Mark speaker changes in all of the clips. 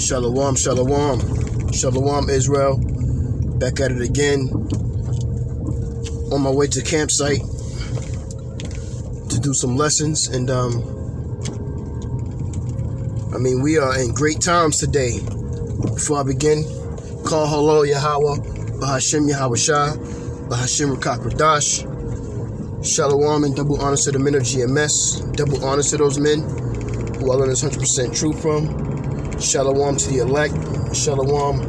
Speaker 1: Shalom, shalom. Shalom, Israel. Back at it again. On my way to campsite to do some lessons. And, we are in great times today. Before I begin, call hello Yahweh, Bahashim Yahweh Shah, Bahashim Rakak Radash. Shalom and double honors to the men of GMS. Double honors to those men who I learned this 100% truth from. Shalom to the elect. Shalom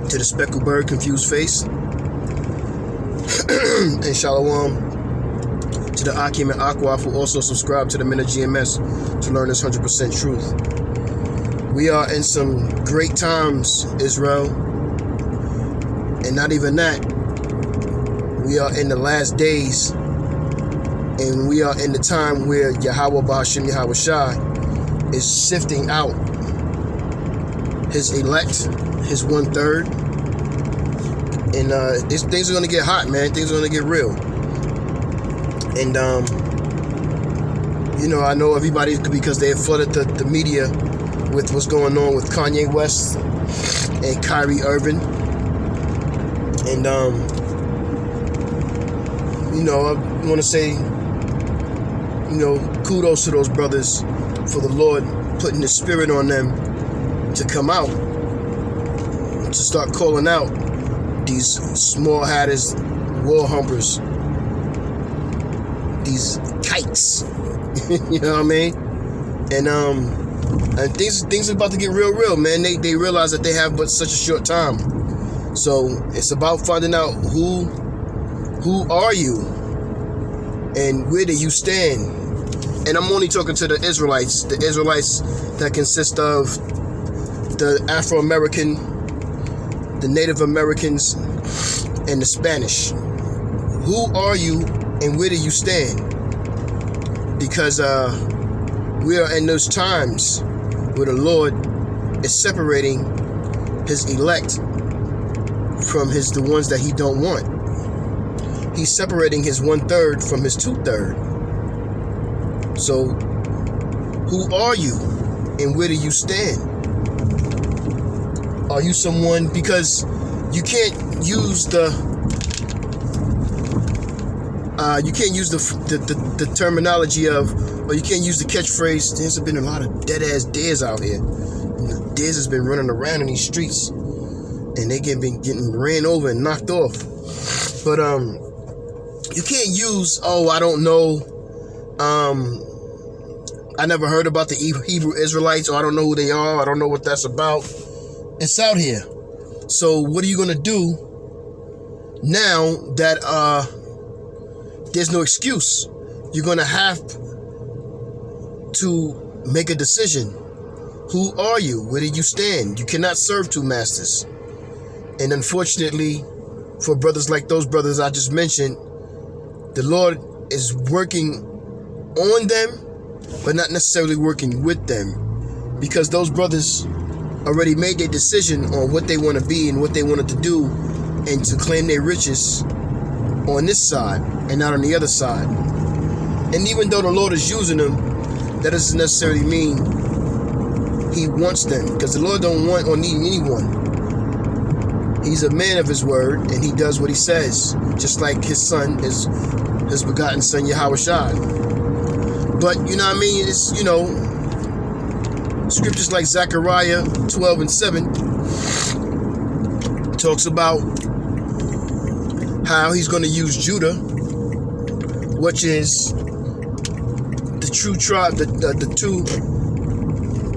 Speaker 1: to the speckled bird, confused face. And shalom to the Akim and Aqua who also subscribe to the men of GMS to learn this 100% truth. We are in some great times, Israel. And not even that. We are in the last days. And we are in the time where Yahweh Bahashim Yahweh Shai is sifting out his elect, his 1/3. And things are going to get hot, man. Things are going to get real. And, I know everybody, because they have flooded the media with what's going on with Kanye West and Kyrie Irving. And, I want to say, kudos to those brothers for the Lord putting the spirit on them to come out, to start calling out these small hatters, war humpers, these kikes. You know what I mean? And things are about to get real, man. They realize that they have but such a short time. So it's about finding out who are you and where do you stand. And I'm only talking to the Israelites that consist of the Afro-American, the Native Americans, and the Spanish. Who are you and where do you stand? Because we are in those times where the Lord is separating his elect from the ones that he don't want. He's separating his 1/3 from his 2/3. So, who are you and where do you stand? Are you someone, because you can't use the terminology of, or you can't use the catchphrase, there's been a lot of dead-ass deers out here. Deers has been running around in these streets, and they been getting ran over and knocked off. But, you can't use, I don't know, I never heard about the Hebrew Israelites, or I don't know who they are, I don't know what that's about. It's out here. So what are you going to do now that there's no excuse? You're going to have to make a decision. Who are you? Where do you stand? You cannot serve two masters. And unfortunately, for brothers like those brothers I just mentioned, the Lord is working on them, but not necessarily working with them, because those brothers already made their decision on what they want to be and what they wanted to do, and to claim their riches on this side and not on the other side. And even though the Lord is using them, that doesn't necessarily mean he wants them, because the Lord don't want or need anyone. He's a man of his word, and he does what he says, just like his son, his begotten son, Yahweh Shai. But, it's, scriptures like Zechariah 12:7 talks about how he's going to use Judah, which is the true tribe, the two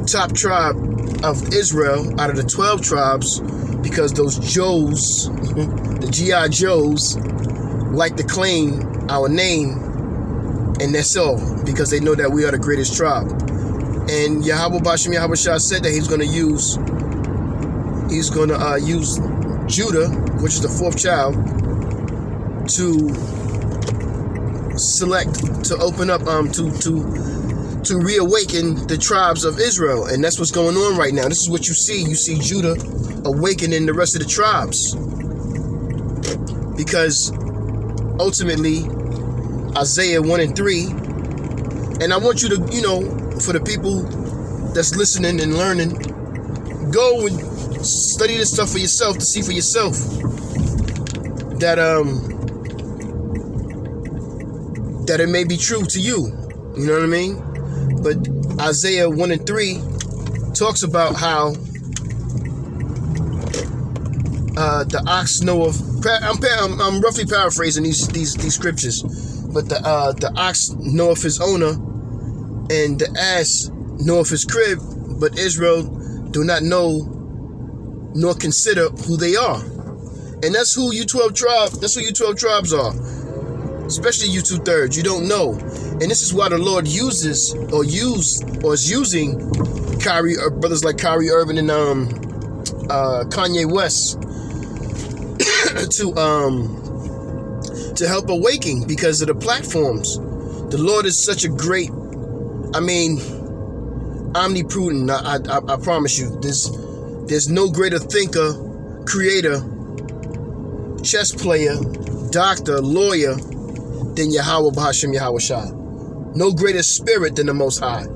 Speaker 1: top tribe of Israel out of the 12 tribes, because those Joes, the G.I. Joes, like to claim our name, and that's all, because they know that we are the greatest tribe. And Yahweh Bashim Yahweh Shah said that he's going to use Judah, which is the 4th child, to select, to open up, to reawaken the tribes of Israel. And that's what's going on right now. This is what you see. You see Judah awakening the rest of the tribes, because ultimately Isaiah 1:3, and I want you to, for the people that's listening and learning, go and study this stuff for yourself to see for yourself that that it may be true to you. You know what I mean? But Isaiah 1 and 3 talks about how the ox knoweth. I'm roughly paraphrasing these scriptures, but the ox knoweth his owner, and the ass knoweth his crib, but Israel do not know nor consider who they are. And that's who you 12 tribes. That's who you 12 tribes are. Especially you 2/3. You don't know, and this is why the Lord uses or is using brothers like Kyrie Irving and Kanye West to help awaken because of the platforms. The Lord is such a great, omnipotent. I promise you, there's no greater thinker, creator, chess player, doctor, lawyer than Yahweh Bahasham Yahweh Shai. No greater spirit than the Most High.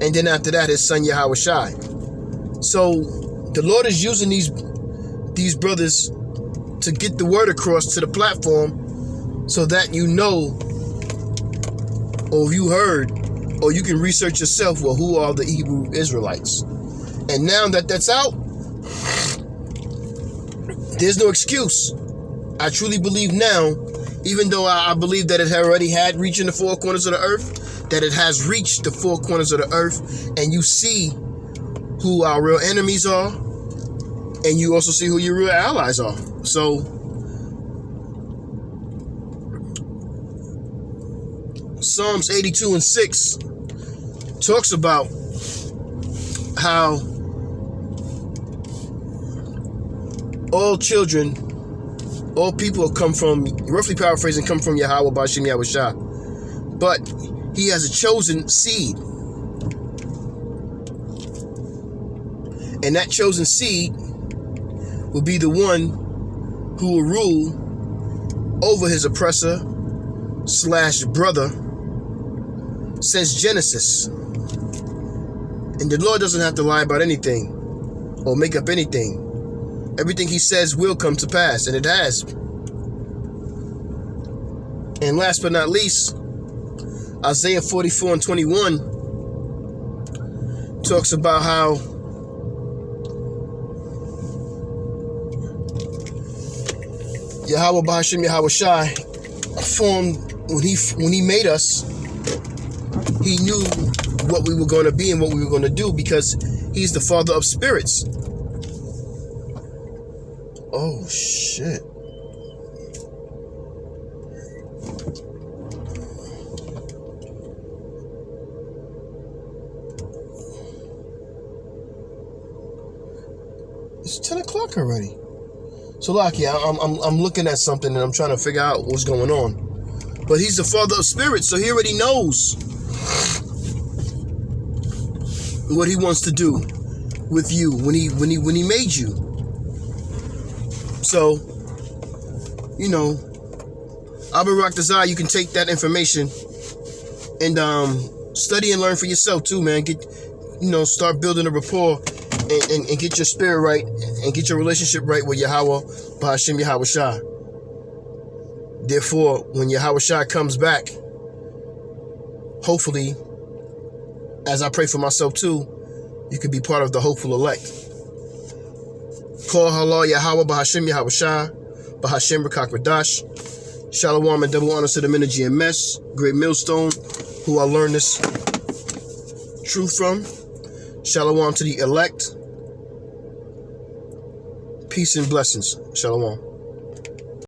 Speaker 1: And then after that, his son Yahweh Shai. So the Lord is using these brothers to get the word across to the platform so that you know, or you heard, or you can research yourself, well, who are the Hebrew Israelites? And now that that's out, there's no excuse. I truly believe now, even though I believe that it already had reached in the four corners of the earth, that it has reached the four corners of the earth, and you see who our real enemies are, and you also see who your real allies are. So, Psalms 82 and 6 talks about how all children, all people come from, roughly paraphrasing, come from Yahweh Bashim Yahweh Shah. But he has a chosen seed. And that chosen seed will be the one who will rule over his oppressor / brother since Genesis. And the Lord doesn't have to lie about anything or make up anything. Everything he says will come to pass, and it has. And last but not least, Isaiah 44 and 21 talks about how Yahweh Bahasham Yahweh Shai formed, when he made us, he knew what we were going to be and what we were going to do, because he's the father of spirits. Oh shit. It's 10 o'clock already. So Laki, I'm looking at something and I'm trying to figure out what's going on. But he's the father of spirits, so he already knows what he wants to do with you when he made you. So, you know, Abba Raktazai, you can take that information and study and learn for yourself too, man. Start building a rapport and get your spirit right and get your relationship right with Yahweh Bahasham Yahweh Shai. Therefore, when Yahweh Shai comes back, hopefully, as I pray for myself too, you could be part of the hopeful elect. Call halal Yahweh Bahasham Yahweh Shai, Bahasham Rakak Radash. Shalom and double honors to the men of GMS, Great Millstone, who I learned this truth from. Shalom to the elect. Peace and blessings. Shalom.